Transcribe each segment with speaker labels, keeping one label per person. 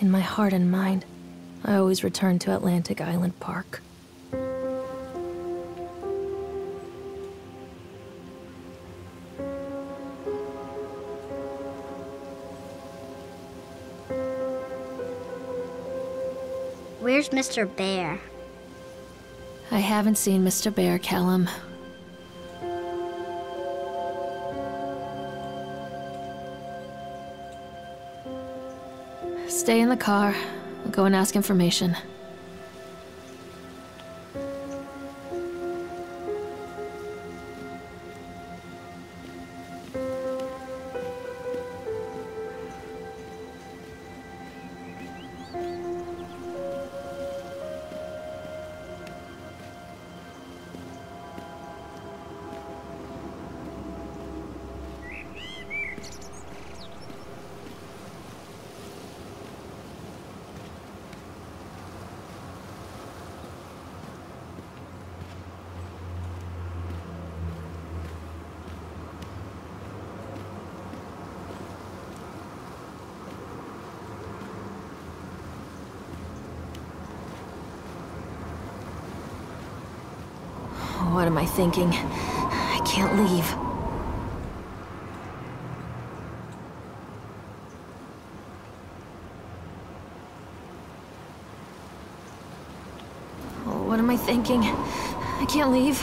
Speaker 1: In my heart and mind, I always return to Atlantic Island Park.
Speaker 2: Where's Mr. Bear?
Speaker 1: I haven't seen Mr. Bear, Callum. Stay in the car. I'll go and ask information. What am I thinking? I can't leave. What am I thinking? I can't leave.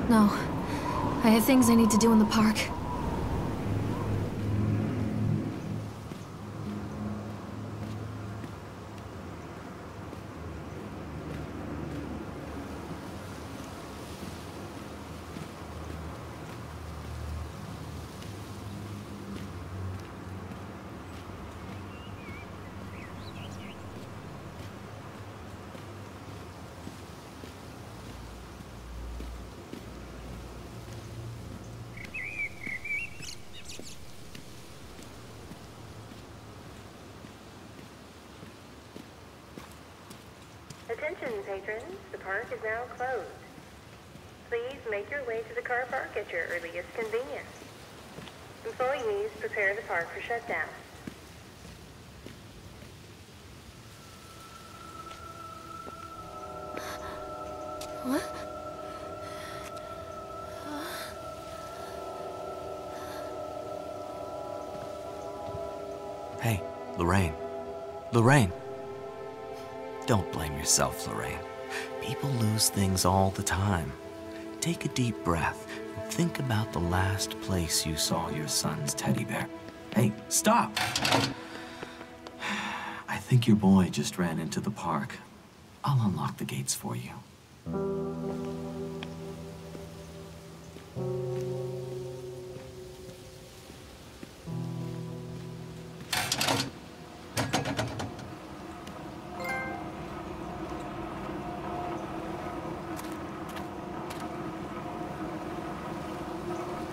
Speaker 1: No. I have things I need to do in the park.
Speaker 3: Attention, patrons. The park is now closed. Please make your way to the car park at your earliest convenience. Employees, prepare the park for shutdown.
Speaker 1: What?
Speaker 4: Hey, Lorraine. Lorraine! Don't blame yourself, Lorraine. People lose things all the time. Take a deep breath and think about the last place you saw your son's teddy bear. Hey, stop! I think your boy just ran into the park. I'll unlock the gates for you.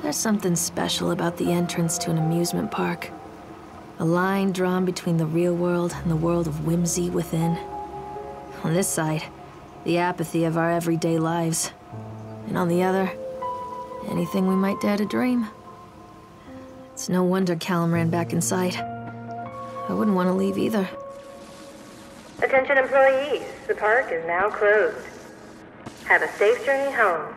Speaker 1: There's something special about the entrance to an amusement park. A line drawn between the real world and the world of whimsy within. On this side, the apathy of our everyday lives. And on the other, anything we might dare to dream. It's no wonder Callum ran back inside. I wouldn't want to leave either.
Speaker 3: Attention employees, the park is now closed. Have a safe journey home.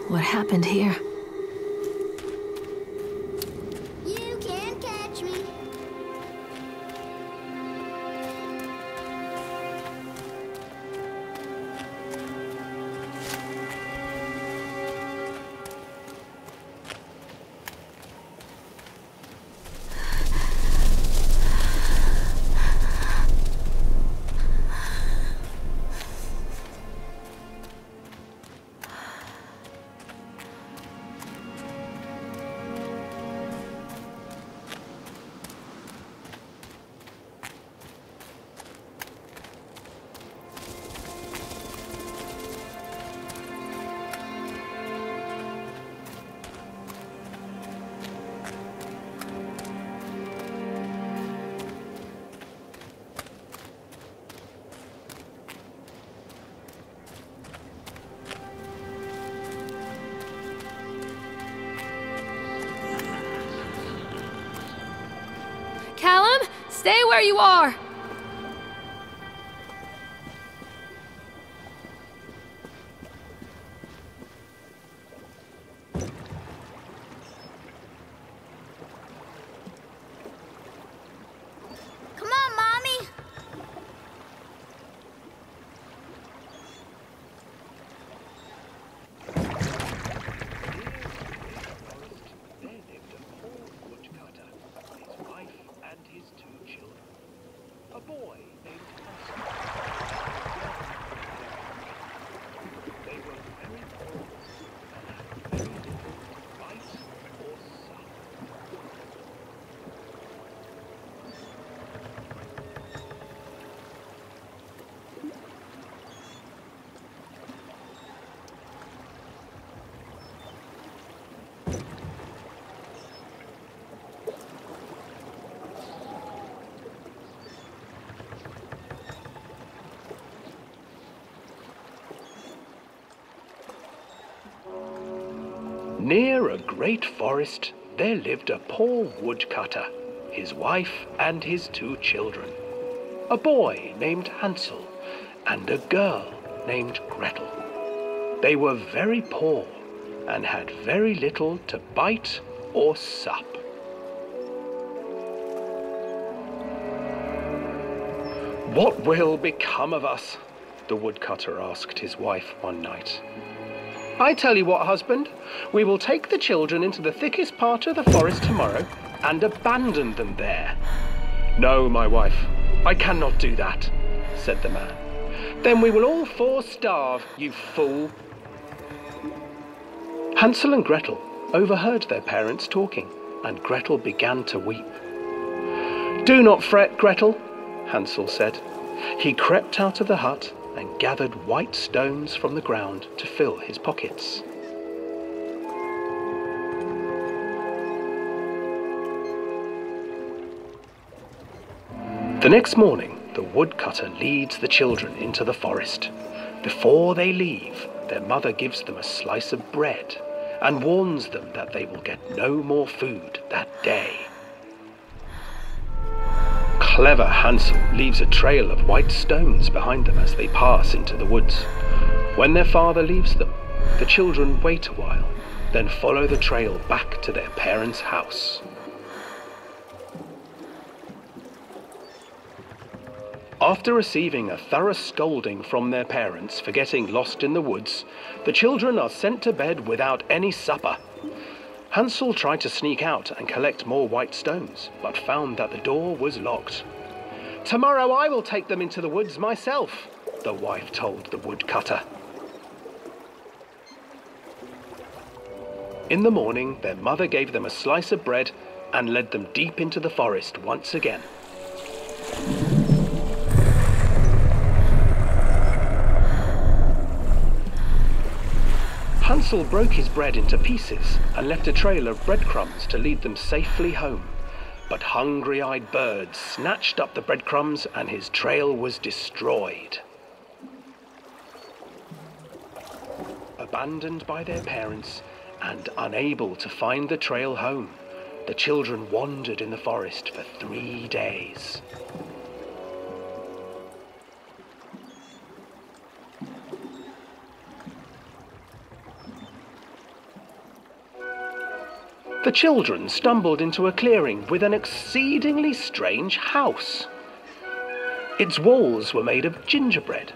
Speaker 1: What happened here?
Speaker 2: You can't catch me.
Speaker 1: Callum, stay where you are!
Speaker 2: Come on, Mommy.
Speaker 5: There lived a poor woodcutter, his wife and his 2 children. A boy named Hansel. They were very poor and had very little to bite or suck. Near a great forest, there lived a poor woodcutter, his wife and his 2 children. A boy named Hansel and a girl named Gretel. They were very poor and had very little to bite or sup. "What will become of us?" the woodcutter asked his wife one night. "I tell you what, husband, we will take the children into the thickest part of the forest tomorrow and abandon them there." "No, my wife, I cannot do that," said the man. "Then we will all 4 starve, you fool." Hansel and Gretel overheard their parents talking, and Gretel began to weep. "Do not fret, Gretel," Hansel said. He crept out of the hut and gathered white stones from the ground to fill his pockets. The next morning, the woodcutter leads the children into the forest. Before they leave, their mother gives them a slice of bread and warns them that they will get no more food that day. Clever Hansel leaves a trail of white stones behind them as they pass into the woods. When their father leaves them, the children wait a while, then follow the trail back to their parents' house. After receiving a thorough scolding from their parents for getting lost in the woods, the children are sent to bed without any supper. Hansel tried to sneak out and collect more white stones, but found that the door was locked. "Tomorrow I will take them into the woods myself," the wife told the woodcutter. In the morning, their mother gave them a slice of bread and led them deep into the forest once again. Hansel broke his bread into pieces and left a trail of breadcrumbs to lead them safely home. But hungry-eyed birds snatched up the breadcrumbs and his trail was destroyed. Abandoned by their parents and unable to find the trail home, the children wandered in the forest for 3 days. The children stumbled into a clearing with an exceedingly strange house. Its walls were made of gingerbread,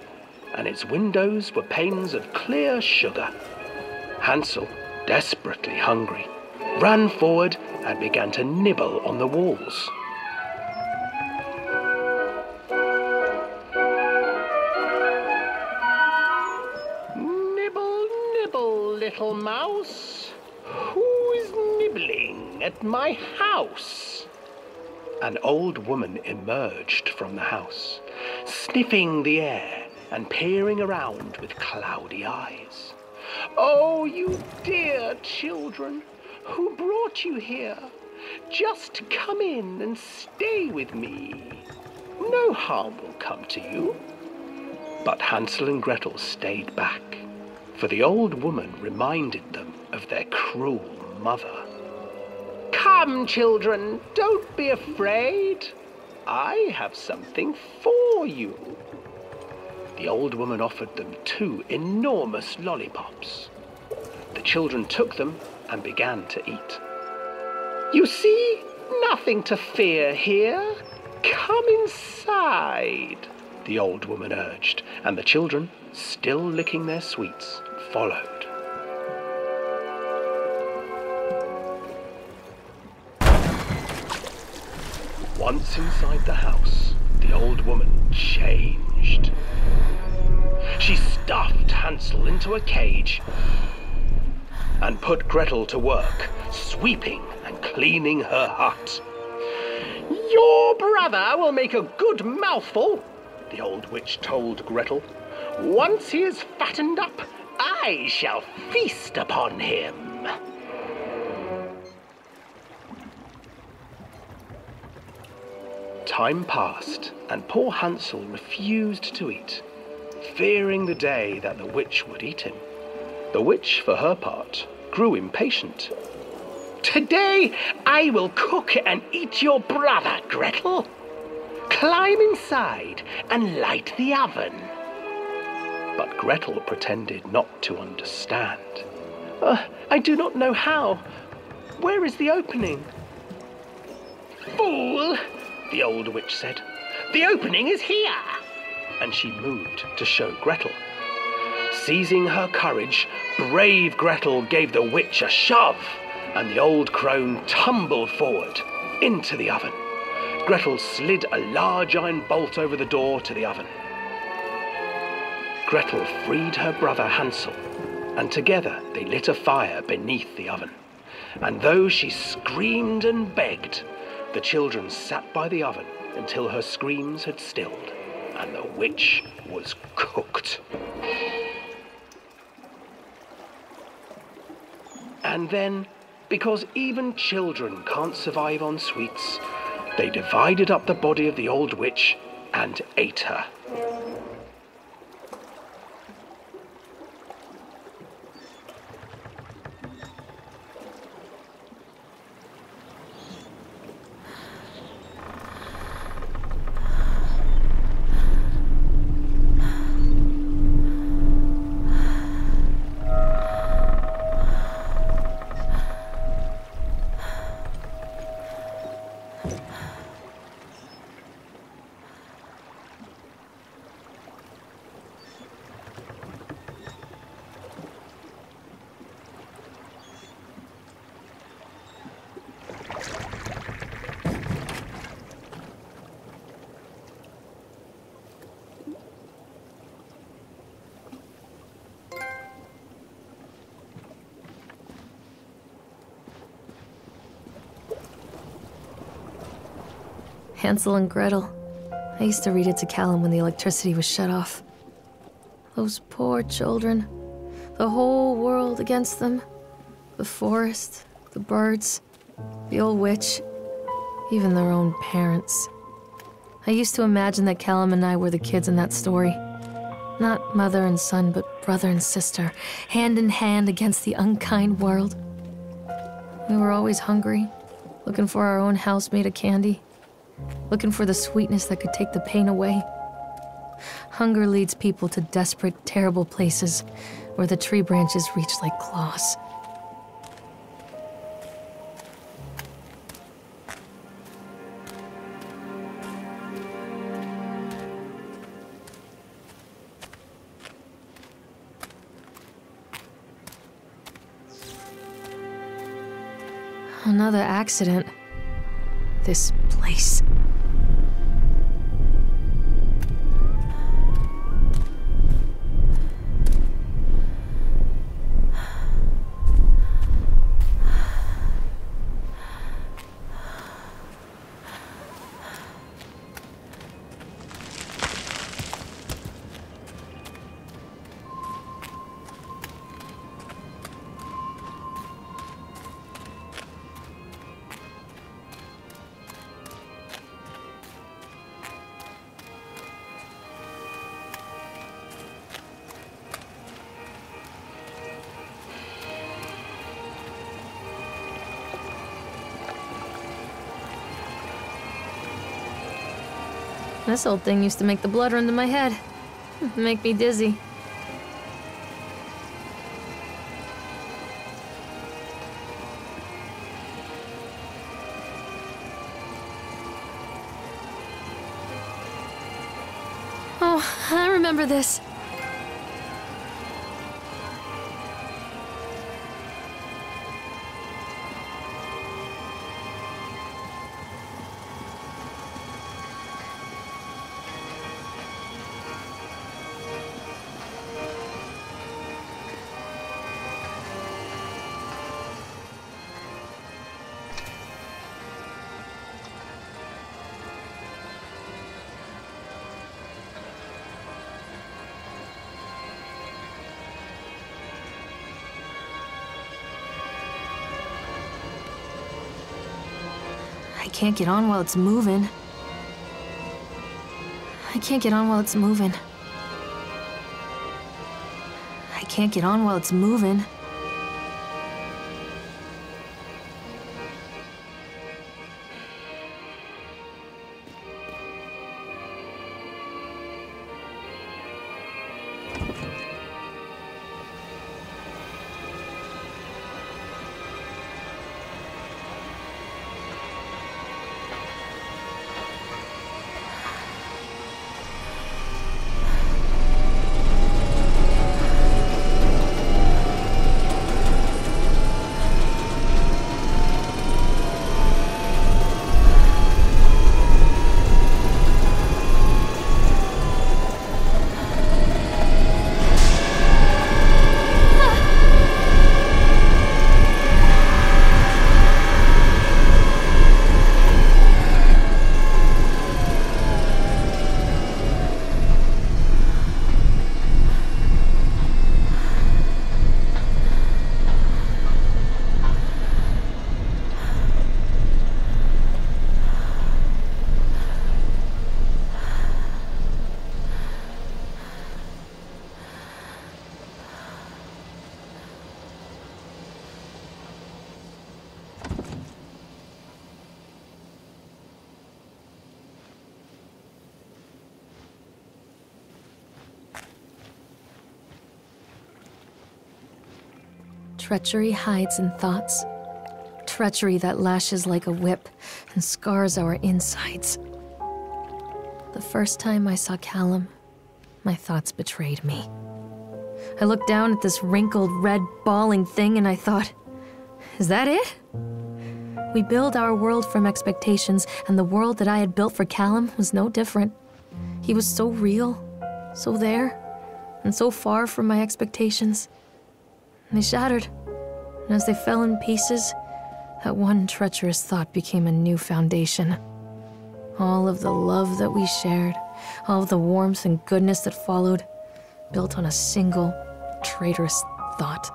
Speaker 5: and its windows were panes of clear sugar. Hansel, desperately hungry, ran forward and began to nibble on the walls. "Nibble, nibble, little mouse. Who is nibbling at my house?" An old woman emerged from the house, sniffing the air and peering around with cloudy eyes. "Oh, you dear children, who brought you here? Just come in and stay with me. No harm will come to you." But Hansel and Gretel stayed back, for the old woman reminded them of their cruel mother. "Come! Come, children, don't be afraid. I have something for you. The old woman offered them 2 enormous lollipops. The children took them and began to eat. You see, nothing to fear here. Come inside, the old woman urged, and the children, still licking their sweets, followed. Once inside the house, the old woman changed. She stuffed Hansel into a cage and put Gretel to work, sweeping and cleaning her hut. Your brother will make a good mouthful, the old witch told Gretel. Once he is fattened up, I shall feast upon him. Time passed, and poor Hansel refused to eat, fearing the day that the witch would eat him. The witch, for her part, grew impatient. Today I will cook and eat your brother, Gretel. Climb inside and light the oven. But Gretel pretended not to understand. I do not know how. Where is the opening? Fool, the old witch said. The opening is here. And she moved to show Gretel. Seizing her courage, brave Gretel gave the witch a shove, and the old crone tumbled forward into the oven. Gretel slid a large iron bolt over the door to the oven. Gretel freed her brother Hansel, and together they lit a fire beneath the oven. And though she screamed and begged, the children sat by the oven until her screams had stilled, and the witch was cooked. And then, because even children can't survive on sweets, they divided up the body of the old witch and ate her.
Speaker 1: Hansel and Gretel. I used to read it to Callum when the electricity was shut off. Those poor children. The whole world against them. The forest, the birds, the old witch, even their own parents. I used to imagine that Callum and I were the kids in that story. Not mother and son, but brother and sister, hand in hand against the unkind world. We were always hungry, looking for our own house made of candy. Looking for the sweetness that could take the pain away. Hunger leads people to desperate, terrible places where the tree branches reach like claws. Another accident. This place. This old thing used to make the blood run to my head. Make me dizzy. Oh, I remember this. I can't get on while it's moving. I can't get on while it's moving. I can't get on while it's moving. Treachery hides in thoughts. Treachery that lashes like a whip and scars our insides. The first time I saw Callum, my thoughts betrayed me. I looked down at this wrinkled, red, bawling thing and I thought, is that it? We build our world from expectations, and the world that I had built for Callum was no different. He was so real, so there, and so far from my expectations. And they shattered, and as they fell in pieces, that one treacherous thought became a new foundation. All of the love that we shared, all of the warmth and goodness that followed, built on a single, traitorous thought.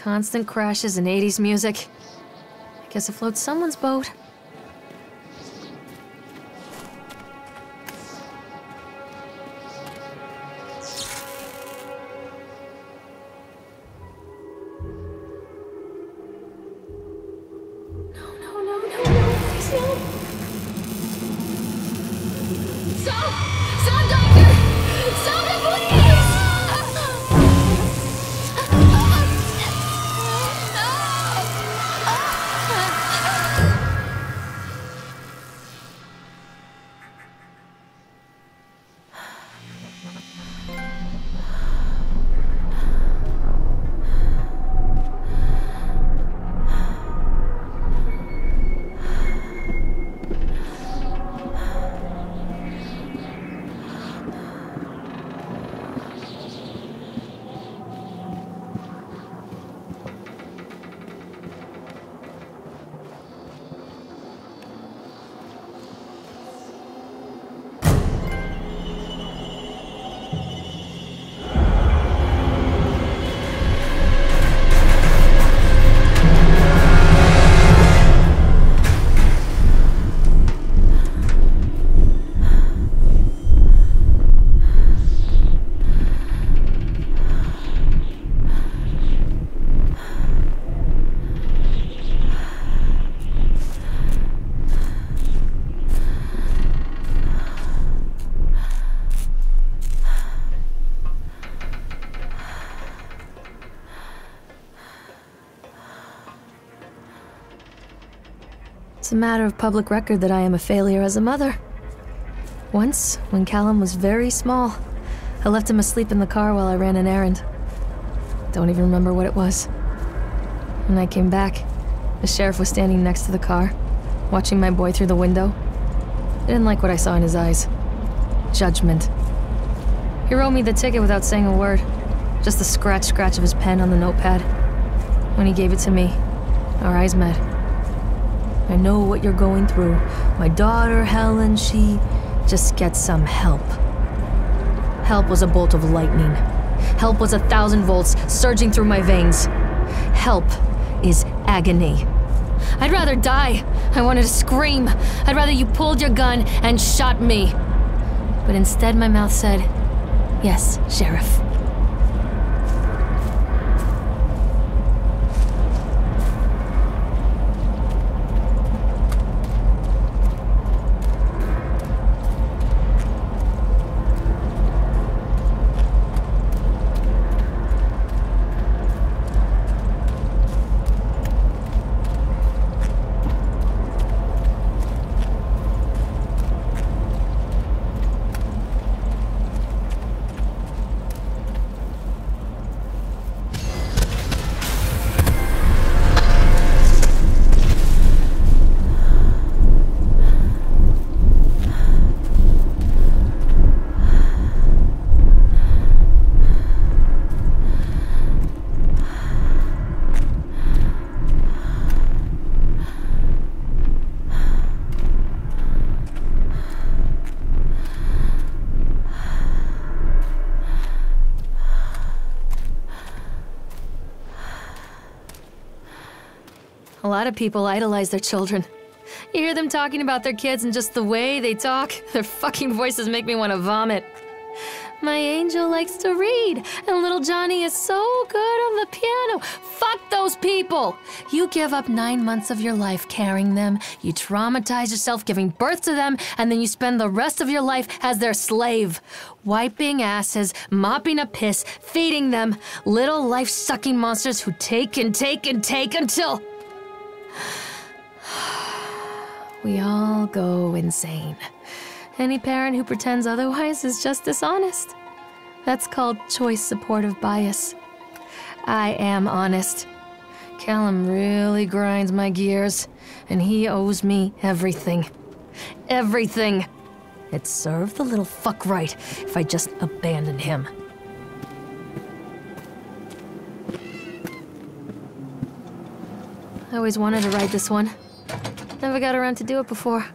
Speaker 1: Constant crashes and 80s music. I guess it floats someone's boat. It's a matter of public record that I am a failure as a mother. Once, when Callum was very small, I left him asleep in the car while I ran an errand. Don't even remember what it was. When I came back, the sheriff was standing next to the car, watching my boy through the window. I didn't like what I saw in his eyes. Judgment. He wrote me the ticket without saying a word, just the scratch of his pen on the notepad. When he gave it to me, our eyes met. I know what you're going through. My daughter, Helen, she just gets some help. Help was a bolt of lightning. Help was 1,000 volts surging through my veins. Help is agony. I'd rather die. I wanted to scream. I'd rather you pulled your gun and shot me. But instead my mouth said, "Yes, Sheriff." A lot of people idolize their children. You hear them talking about their kids and just the way they talk, their fucking voices make me want to vomit. My angel likes to read, and little Johnny is so good on the piano. Fuck those people! You give up 9 months of your life carrying them, you traumatize yourself giving birth to them, and then you spend the rest of your life as their slave. Wiping asses, mopping up piss, feeding them. Little life-sucking monsters who take and take and take until... we all go insane. Any parent who pretends otherwise is just dishonest. That's called choice supportive bias. I am honest. Callum really grinds my gears, and he owes me everything. Everything. It'd serve the little fuck right if I just abandoned him. I always wanted to ride this one. Never got around to do it before.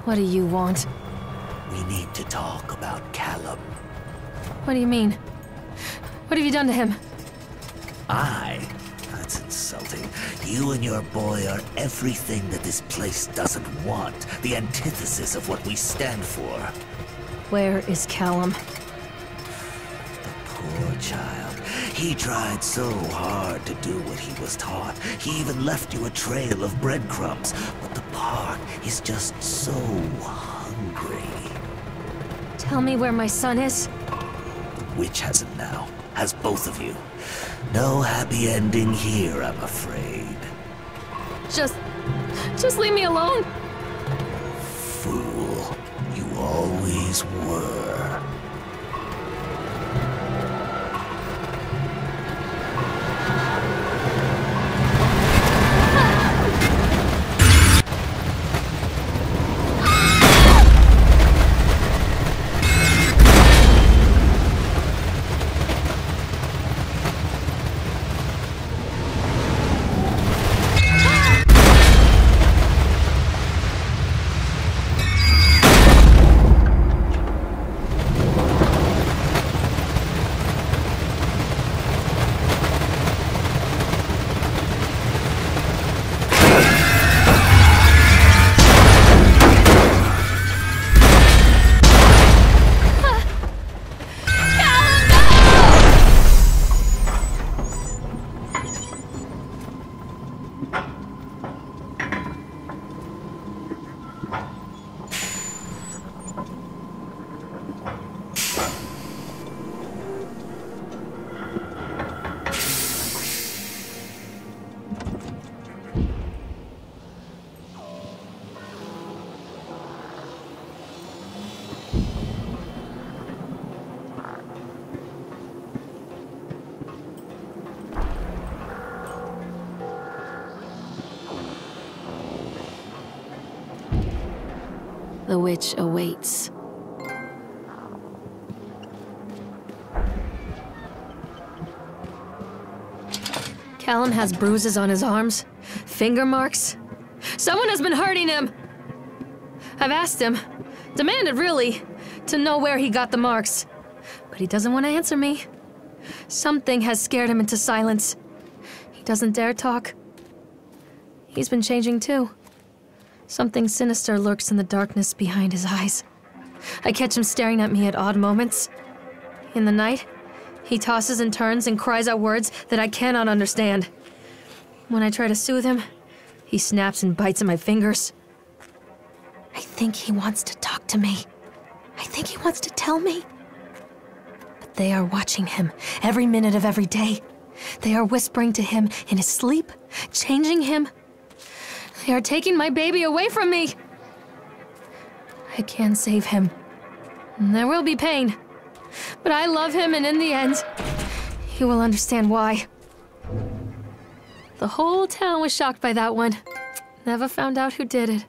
Speaker 1: What do you want?
Speaker 4: We need to talk about Callum.
Speaker 1: What do you mean? What have you done to him?
Speaker 4: That's insulting. You and your boy are everything that this place doesn't want. The antithesis of what we stand for.
Speaker 1: Where is Callum?
Speaker 4: The poor child. He tried so hard to do what he was taught. He even left you a trail of breadcrumbs. But the park is just so hungry.
Speaker 1: Tell me where my son is.
Speaker 4: The witch has him now. Has both of you. No happy ending here, I'm afraid.
Speaker 1: Just leave me alone.
Speaker 4: Fool. You always were.
Speaker 1: The witch awaits. Callum has bruises on his arms, finger marks. Someone has been hurting him. I've asked him, demanded really, to know where he got the marks. But he doesn't want to answer me. Something has scared him into silence. He doesn't dare talk. He's been changing too. Something sinister lurks in the darkness behind his eyes. I catch him staring at me at odd moments. In the night, he tosses and turns and cries out words that I cannot understand. When I try to soothe him, he snaps and bites at my fingers. I think he wants to talk to me. I think he wants to tell me. But they are watching him every minute of every day. They are whispering to him in his sleep, changing him. They are taking my baby away from me. I can save him. There will be pain. But I love him, and in the end, he will understand why. The whole town was shocked by that one. Never found out who did it.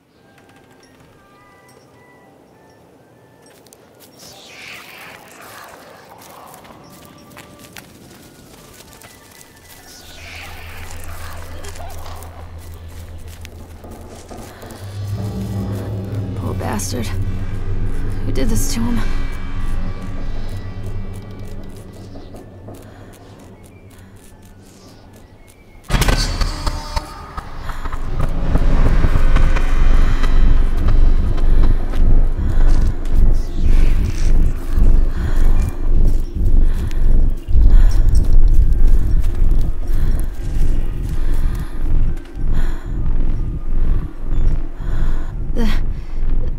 Speaker 1: Poor bastard. Who did this to him?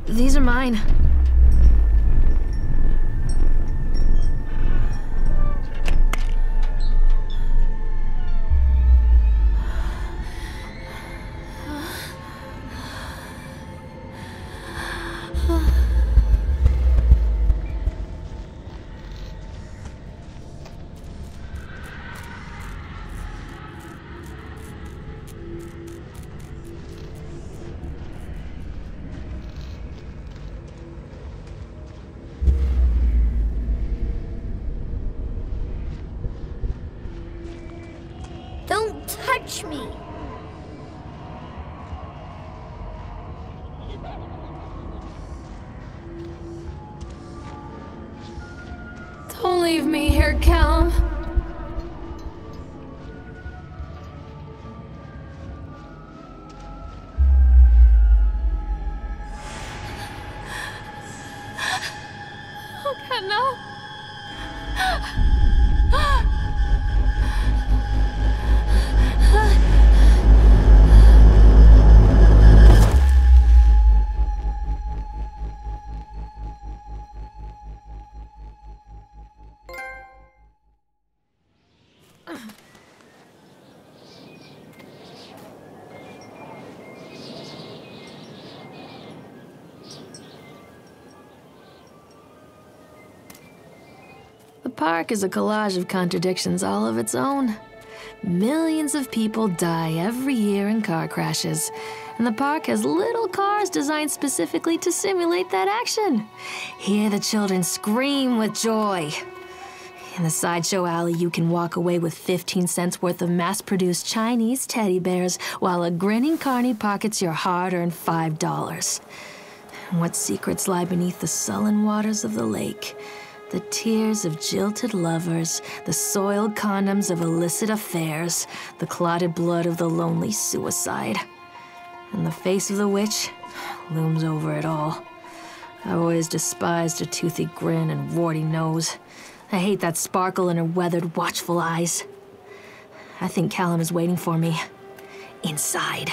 Speaker 1: These are mine.
Speaker 2: Don't touch me!
Speaker 1: Don't leave me here, Callum. Oh God, no. The park is a collage of contradictions all of its own. Millions of people die every year in car crashes, and the park has little cars designed specifically to simulate that action. Hear the children scream with joy. In the sideshow alley, you can walk away with 15 cents worth of mass-produced Chinese teddy bears while a grinning carny pockets your hard-earned $5. What secrets lie beneath the sullen waters of the lake? The tears of jilted lovers, the soiled condoms of illicit affairs, the clotted blood of the lonely suicide. And the face of the witch looms over it all. I've always despised her toothy grin and warty nose. I hate that sparkle in her weathered, watchful eyes. I think Callum is waiting for me. Inside.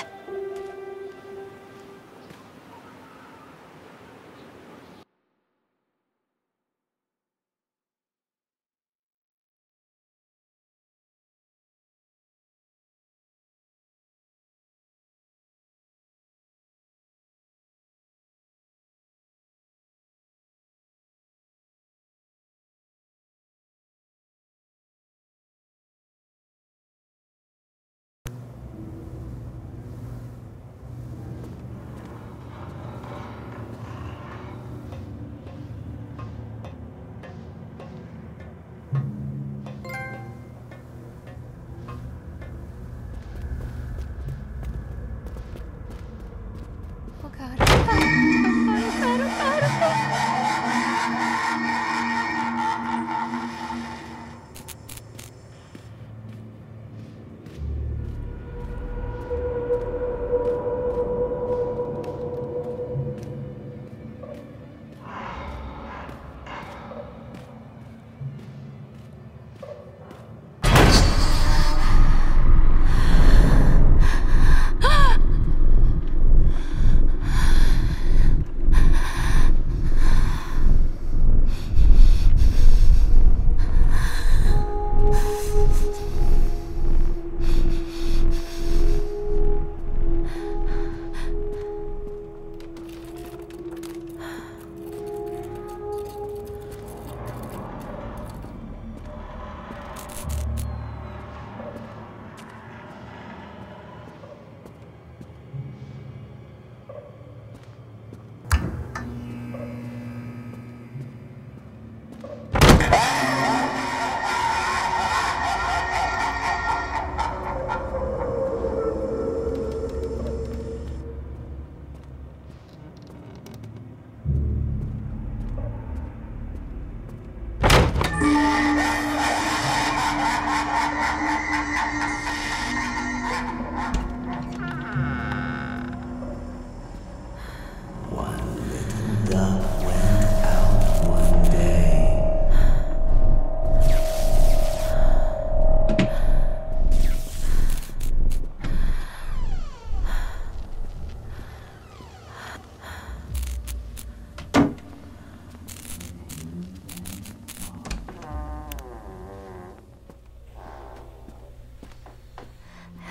Speaker 4: One little duck went out one day.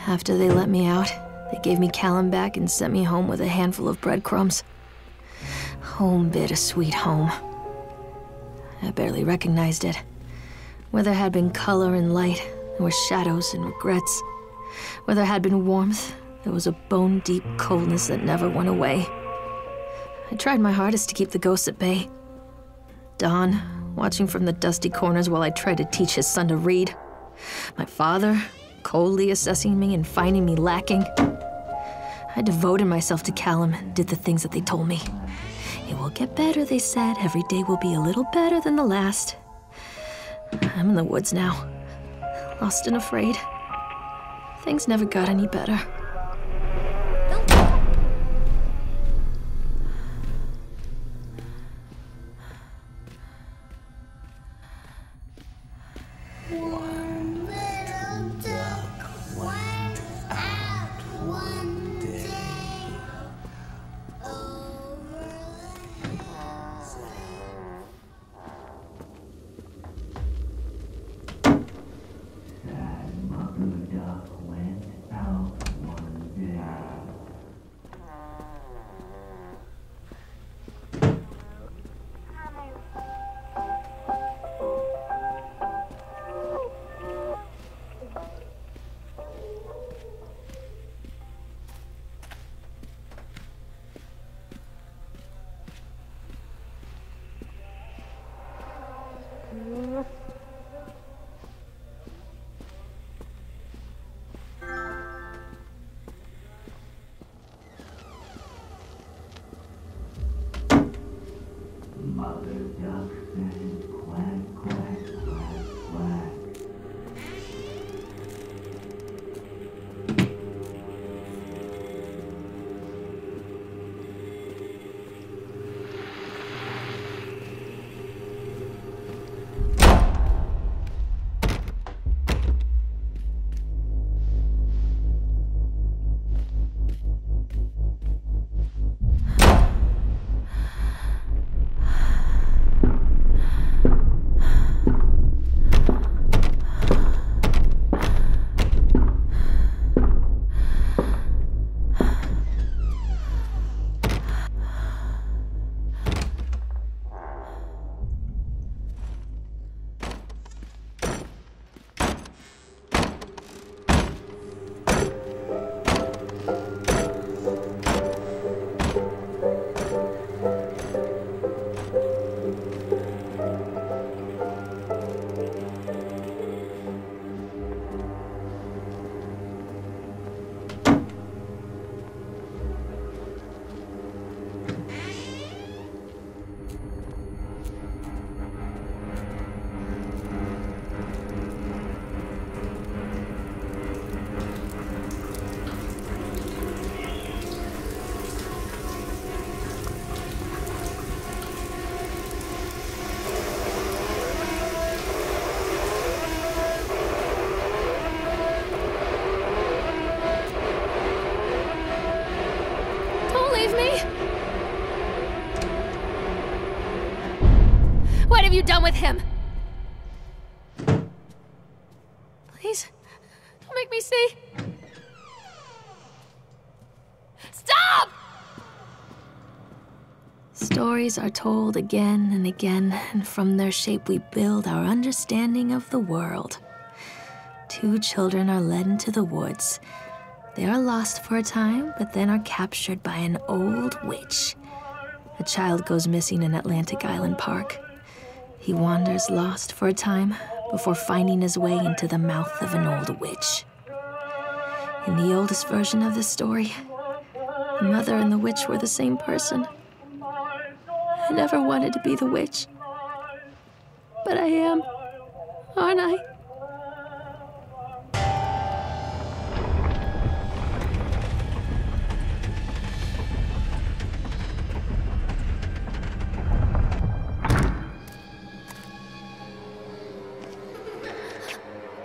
Speaker 1: After they let me out, they gave me Callum back and sent me home with a handful of breadcrumbs. Home, bittersweet home. I barely recognized it. Where there had been color and light, there were shadows and regrets. Where there had been warmth, there was a bone-deep coldness that never went away. I tried my hardest to keep the ghosts at bay. Don, watching from the dusty corners while I tried to teach his son to read. My father, coldly assessing me and finding me lacking. I devoted myself to Callum and did the things that they told me. It will get better, they said. Every day will be a little better than the last. I'm in the woods now, lost and afraid. Things never got any better.
Speaker 2: One little duck went out one day over the hills.
Speaker 4: Sad mother duck went out one day. Mother duck said quack, quack, quack, quack.
Speaker 1: What have you done with him? Please, don't make me see. Stop! Stories are told again and again, and from their shape we build our understanding of the world. Two children are led into the woods. They are lost for a time, but then are captured by an old witch. A child goes missing in Atlantic Island Park. He wanders lost for a time before finding his way into the mouth of an old witch. In the oldest version of this story, the mother and the witch were the same person. I never wanted to be the witch, but I am, aren't I?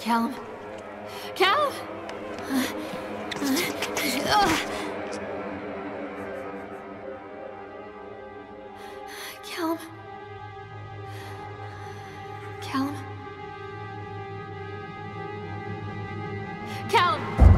Speaker 1: Callum. Callum! Callum. Callum. Callum!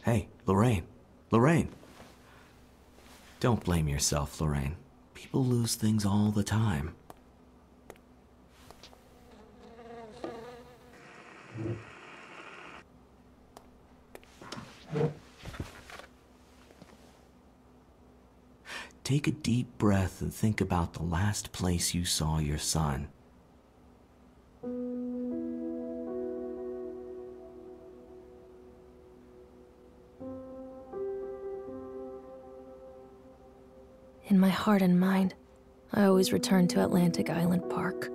Speaker 4: Hey, Lorraine. Lorraine. Don't blame yourself, Lorraine. People lose things all the time. Take a deep breath and think about the last place you saw your son.
Speaker 1: In my heart and mind, I always return to Atlantic Island Park.